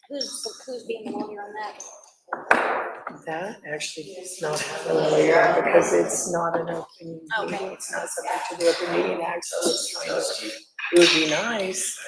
Who's being the lawyer on that? That actually is not happening yet because it's not an open Okay. meeting. It's not subject to the Open Meeting Act, so it's kind of, it would be nice.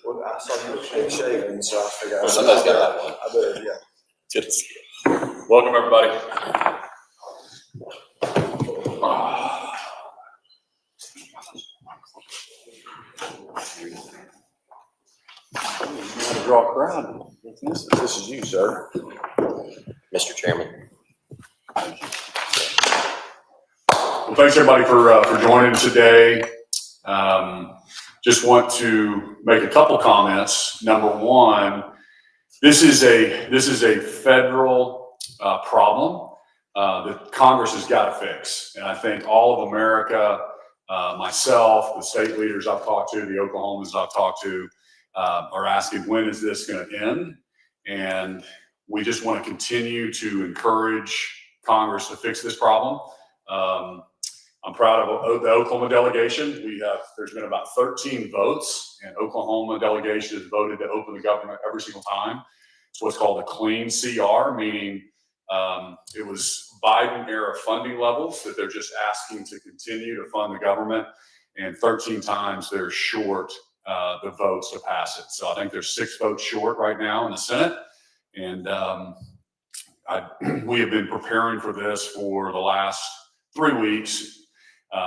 Well, I saw you were shaving, so I figured. Well, somebody's got that one. I better, yeah. Good to see you. Welcome, everybody. Draw a crowd. This is you, sir. Mr. Chairman. Well, thanks everybody for joining today. Just want to make a couple comments. Number one, this is a federal problem that Congress has got to fix, and I think all of America, myself, the state leaders I've talked to, the Oklahomans I've talked to, are asking, when is this going to end? And we just want to continue to encourage Congress to fix this problem. I'm proud of the Oklahoma delegation. There's been about 13 votes, and Oklahoma delegation has voted to open the government every single time. It's what's called a clean CR, meaning it was Biden era funding levels that they're just asking to continue to fund the government, and 13 times they're short the votes to pass it. So I think there's 6 votes short right now in the Senate, and we have been preparing for this for the last 3 weeks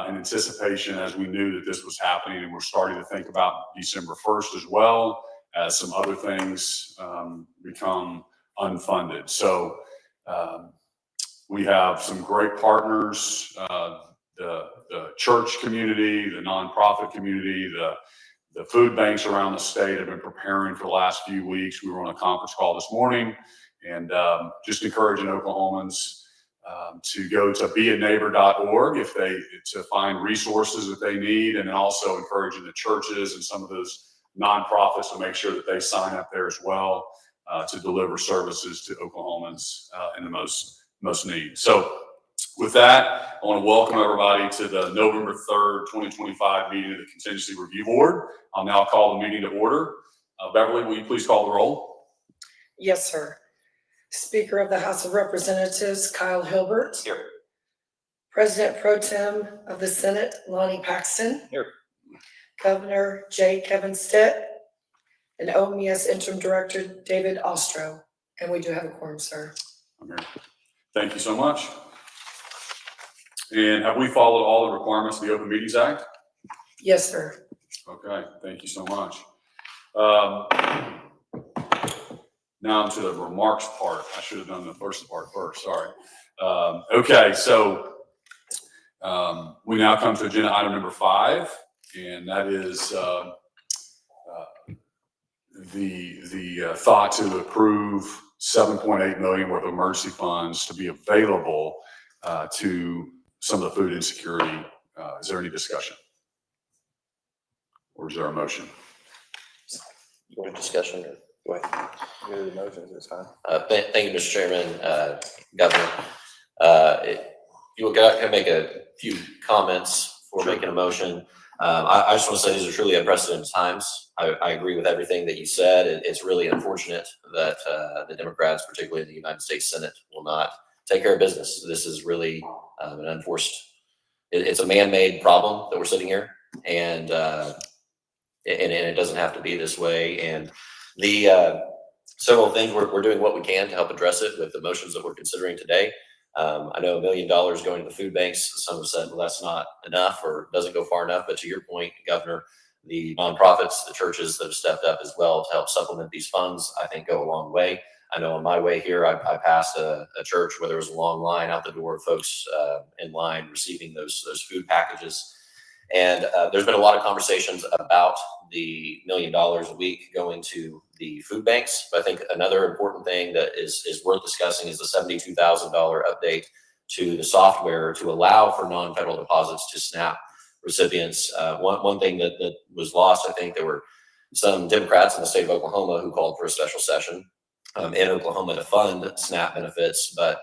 in anticipation, as we knew that this was happening, and we're starting to think about December 1st as well, as some other things become unfunded. So we have some great partners, the church community, the nonprofit community, the food banks around the state have been preparing for the last few weeks. We were on a conference call this morning, and just encouraging Oklahomans to go to beaneighbor.org to find resources that they need, and then also encouraging the churches and some of those nonprofits to make sure that they sign up there as well to deliver services to Oklahomans in the most need. So with that, I want to welcome everybody to the November 3rd, 2025 meeting of the Contingency Review Board. I'll now call the meeting to order. Beverly, will you please call the roll? Yes, sir. Speaker of the House of Representatives, Kyle Hilbert. Here. President Pro Tem of the Senate, Lonnie Paxton. Here. Governor J. Kevin Stitt. And OMS Interim Director, David Ostro. And we do have a quorum, sir. Okay. Thank you so much. And have we followed all the requirements of the Open Meetings Act? Yes, sir. Okay, thank you so much. Now to the remarks part. I should have done the first part first, sorry. Okay, so we now come to agenda item number 5, and that is the thought to approve $7.8 million worth of emergency funds to be available to some of the food insecurity. Is there any discussion? Or is there a motion? You want a discussion? Or go ahead. Go to the motions, it's fine. Thank you, Mr. Chairman, Governor. If you can make a few comments before making a motion. I just want to say these are truly unprecedented times. I agree with everything that you said. It's really unfortunate that the Democrats, particularly in the United States Senate, will not take care of business. This is really an unforced, it's a man-made problem that we're sitting here, and it doesn't have to be this way. And the several things we're doing what we can to help address it with the motions that we're considering today. I know $1 million going to the food banks. Some have said, well, that's not enough or doesn't go far enough. But to your point, Governor, the nonprofits, the churches that have stepped up as well to help supplement these funds, I think go a long way. I know on my way here, I passed a church where there was a long line out the door of folks in line receiving those food packages. And there's been a lot of conversations about the $1 million a week going to the food banks. But I think another important thing that is worth discussing is the $72,000 update to the software to allow for non-federal deposits to SNAP recipients. One thing that was lost, I think there were some Democrats in the state of Oklahoma who called for a special session in Oklahoma to fund SNAP benefits. But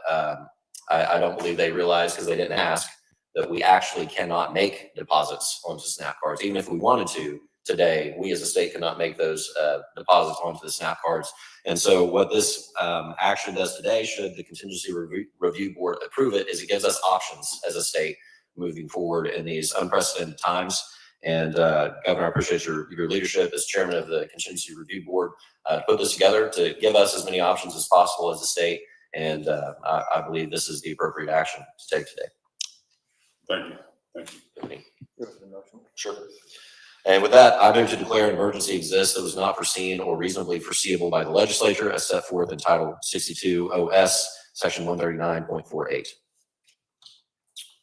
I don't believe they realized, because they didn't ask, that we actually cannot make deposits onto SNAP cards. Even if we wanted to today, we as a state cannot make those deposits onto the SNAP cards. And so what this action does today, should the Contingency Review Board approve it, is it gives us options as a state moving forward in these unprecedented times. And Governor, I appreciate your leadership as chairman of the Contingency Review Board to put this together to give us as many options as possible as a state. And I believe this is the appropriate action to take today. Thank you. Thank you. Sure. And with that, I move to declare an emergency exists that was not foreseen or reasonably foreseeable by the legislature as set forth in Title 62 OS, Section 139.48.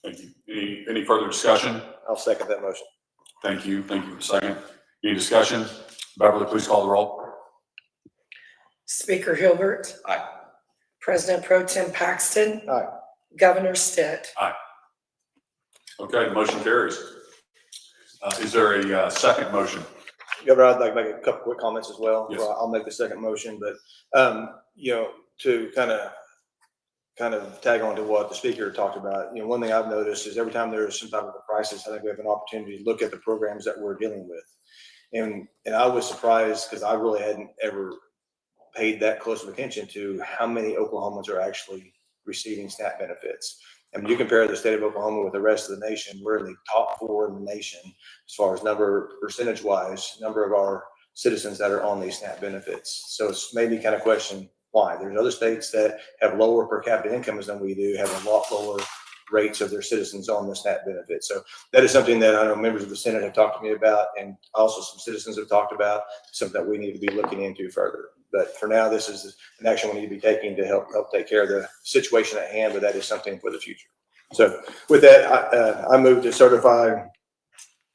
Thank you. Any further discussion? I'll second that motion. Thank you. Thank you for a second. Any discussion? Beverly, please call the roll. Speaker Hilbert. Aye. President Pro Tem Paxton. Aye. Governor Stitt. Okay, the motion carries. Is there a second motion? Governor, I'd like to make a couple quick comments as well. Yes. I'll make the second motion, but, to kind of tag on to what the speaker talked about, one thing I've noticed is every time there's some type of a crisis, I think we have an opportunity to look at the programs that we're dealing with. And I was surprised because I really hadn't ever paid that close of attention to how many Oklahomans are actually receiving SNAP benefits. I mean, you compare the state of Oklahoma with the rest of the nation, we're in the top 4 in the nation as far as percentage-wise, number of our citizens that are on these SNAP benefits. So it's made me kind of question why. There's other states that have lower per capita incomes than we do, have a lot lower rates of their citizens on the SNAP benefit. So that is something that I know members of the Senate have talked to me about, and also some citizens have talked about, something that we need to be looking into further. But for now, this is an action we need to be taking to help take care of the situation at hand, but that is something for the future. So with that, I move to certify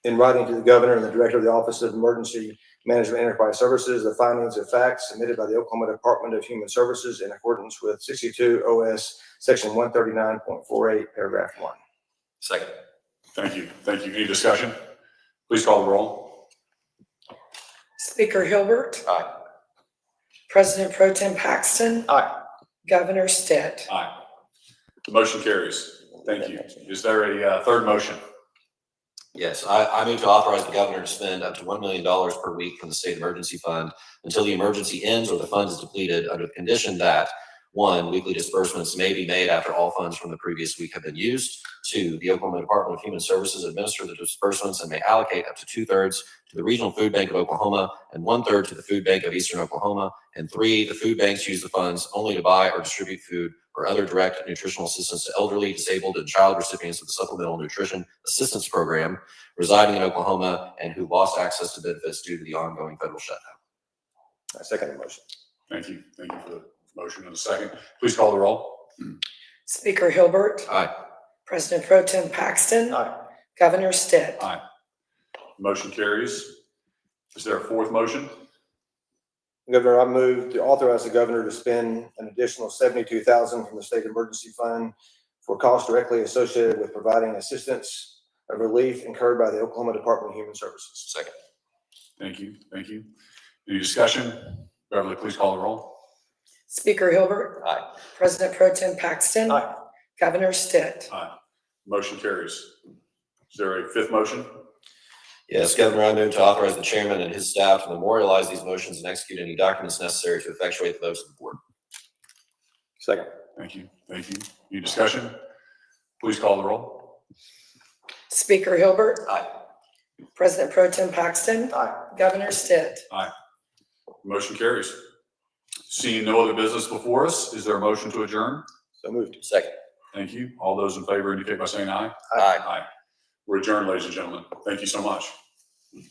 in writing to the governor and the director of the Office of Emergency Management Enterprise Services the findings of facts submitted by the Oklahoma Department of Human Services in accordance with 62 OS Section 139.48, paragraph 1. Second. Thank you. Thank you. Any discussion? Please call the roll. Speaker Hilbert. Aye. President Pro Tem Paxton. Aye. Governor Stitt. Aye. The motion carries. Thank you. Is there a third motion? Yes, I move to authorize the governor to spend up to $1 million per week from the state emergency fund until the emergency ends or the fund is depleted, under the condition that 1, weekly disbursements may be made after all funds from the previous week have been used. 2, the Oklahoma Department of Human Services administer the disbursements and may allocate up to 2/3 to the Regional Food Bank of Oklahoma and 1/3 to the Food Bank of Eastern Oklahoma. And 3, the food banks use the funds only to buy or distribute food or other direct nutritional assistance to elderly, disabled, and child recipients of the Supplemental Nutrition Assistance Program residing in Oklahoma and who lost access to benefits due to the ongoing federal shutdown. I second the motion. Thank you. Thank you for the motion and a second. Please call the roll. Speaker Hilbert. Aye. President Pro Tem Paxton. Aye. Governor Stitt. Aye. Motion carries. Is there a fourth motion? Governor, I move to authorize the governor to spend an additional $72,000 from the state emergency fund for costs directly associated with providing assistance of relief incurred by the Oklahoma Department of Human Services. Second. Thank you. Thank you. Any discussion? Beverly, please call the roll. Speaker Hilbert. Aye. President Pro Tem Paxton. Aye. Governor Stitt. Aye. Motion carries. Is there a fifth motion? Yes, Governor, I move to authorize the chairman and his staff to memorialize these motions and execute any documents necessary to effectuate the votes of the board. Second. Thank you. Thank you. Any discussion? Please call the roll. Speaker Hilbert. Aye. President Pro Tem Paxton. Aye. Governor Stitt. Motion carries. Seeing no other business before us, is there a motion to adjourn? So moved. Second. Thank you. All those in favor indicate by saying aye. Aye. Aye. We're adjourned, ladies and gentlemen. Thank you so much. And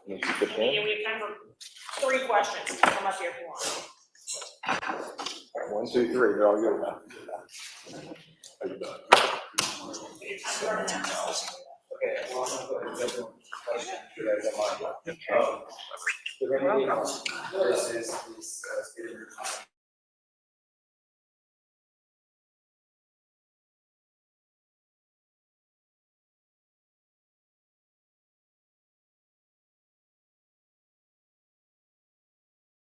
we have time for 3 questions. Come up here if you want. 1, 2, 3. They're all good. How you doing? Okay.